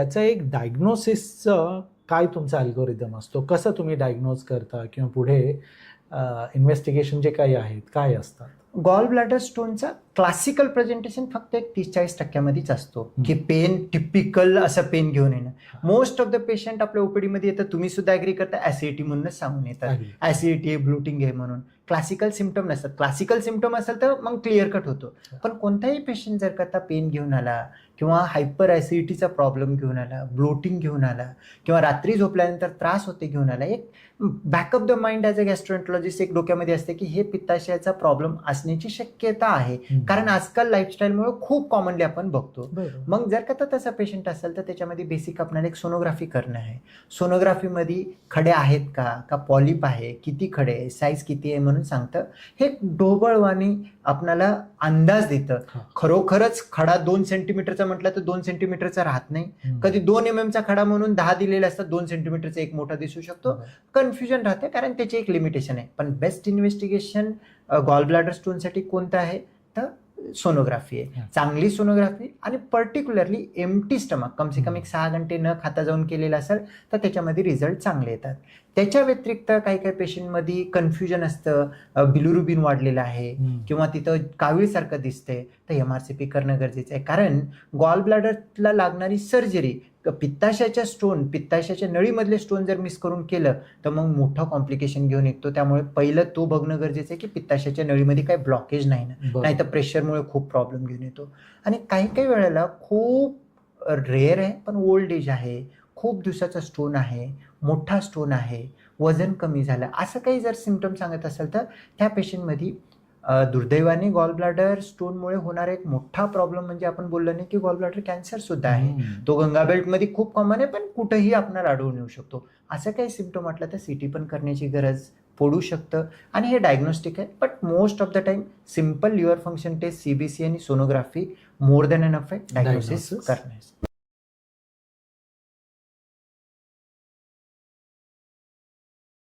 याचं एक डायग्नोसिसचं काय तुमचा अल्गोरिदम असतो, कसं तुम्ही डायग्नोज करता किंवा पुढे इन्व्हेस्टिगेशन जे काही आहेत काय असतात? गॉल ब्लॅडर स्टोनचा क्लासिकल प्रेझेंटेशन फक्त एक 30-40% असतो की पेन टिपिकल असं पेन घेऊन येणं. मोस्ट ऑफ द पेशंट आपल्या ओपीडी मध्ये येतात, तुम्ही सुद्धा ऍग्री करता, ऍसिडिटी म्हणूनच सांगून येतात, ऍसिडिटी आहे, ब्लोटिंग आहे म्हणून. क्लासिकल सिम्पटम नसतात. क्लासिकल सिम्पटम असेल तर मग क्लिअर कट होतो. पण कोणताही पेशंट जर का पेन घेऊन आला किंवा हायपर ऍसिडिटीचा प्रॉब्लेम घेऊन आला, ब्लोटिंग घेऊन आला किंवा रात्री झोपल्यानंतर त्रास होते घेऊन आला, एक back of the mind as a gastroenterologist एक डोक्यामध्ये असते की हे पित्ताशयाचा प्रॉब्लेम असण्याची शक्यता आहे. कारण आजकाल लाईफस्टाईलमुळे खूप कॉमनली आपण बघतो. मग जर का तसा पेशंट असेल तर त्याच्यामध्ये बेसिक आपल्याला एक सोनोग्राफी करणं आहे. सोनोग्राफीमध्ये खडे आहेत का पॉलिप आहे, किती खडे आहे, साईज किती आहे म्हणून सांगतं. हे ढोबळवाणी आपल्याला अंदाज देतं. खरोखरच खडा 2 सेंटीमीटरचा म्हटलं तर 2 सेंटीमीटरचा राहत नाही. कधी 2 mm चा खडा म्हणून 10 दिलेला असतात, 2 सेंटीमीटरचा एक मोठा दिसू शकतो. कन्फ्युजन राहते कारण त्याची एक लिमिटेशन आहे. पण बेस्ट इन्व्हेस्टिगेशन गॉल ब्लॅडर स्टोनसाठी कोणतं आहे तर सोनोग्राफी आहे. चांगली सोनोग्राफी आणि पर्टिक्युलरली एम्प्टी स्टमक कम से कम 6 घंटे न खाता जाऊन केलेलं असेल तर त्याच्यामध्ये रिझल्ट चांगले येतात. त्याच्या व्यतिरिक्त काही काही पेशंटमध्ये कन्फ्युजन असतं, बिलिरुबिन वाढलेलं आहे किंवा तिथं कावीळसारखं दिसतंय तर MRCP करणं गरजेचं आहे. कारण गॉल ब्लॅडरला लागणारी सर्जरी पित्ताशयाच्या स्टोन, पित्ताशयाच्या नळीमधले स्टोन जर मिस करून केलं तर मग मोठा कॉम्प्लिकेशन घेऊन येतो. त्यामुळे पहिलं तो बघणं गरजेचं आहे की पित्ताशयाच्या नळीमध्ये काही ब्लॉकेज नाही ना, नाही तर प्रेशरमुळे खूप प्रॉब्लेम घेऊन येतो. आणि काही काही वेळेला खूप रेअर आहे पण ओल्ड एज आहे, खूप दिवसाचा स्टोन आहे, मोठा स्टोन आहे, वजन कमी झालं, असं काही जर सिम्पटम सांगत असेल तर त्या पेशंटमध्ये दुर्दैवाने गॉल ब्लॅडर स्टोनमुळे होणारा एक मोठा प्रॉब्लेम म्हणजे आपण बोललो नाही की गॉल ब्लॅडर कॅन्सर सुद्धा आहे. तो गंगा बेल्टमध्ये खूप कॉमन आहे पण कुठेही आपल्याला आढळून येऊ शकतो. असं काही सिम्पटम वाटलं तर CT पण करण्याची गरज पडू शकतं आणि हे डायग्नोस्टिक आहे. But most of the time simple liver function test, CBC आणि सोनोग्राफी मोर दॅन एनफ आहे डायग्नोसिस करण्यास.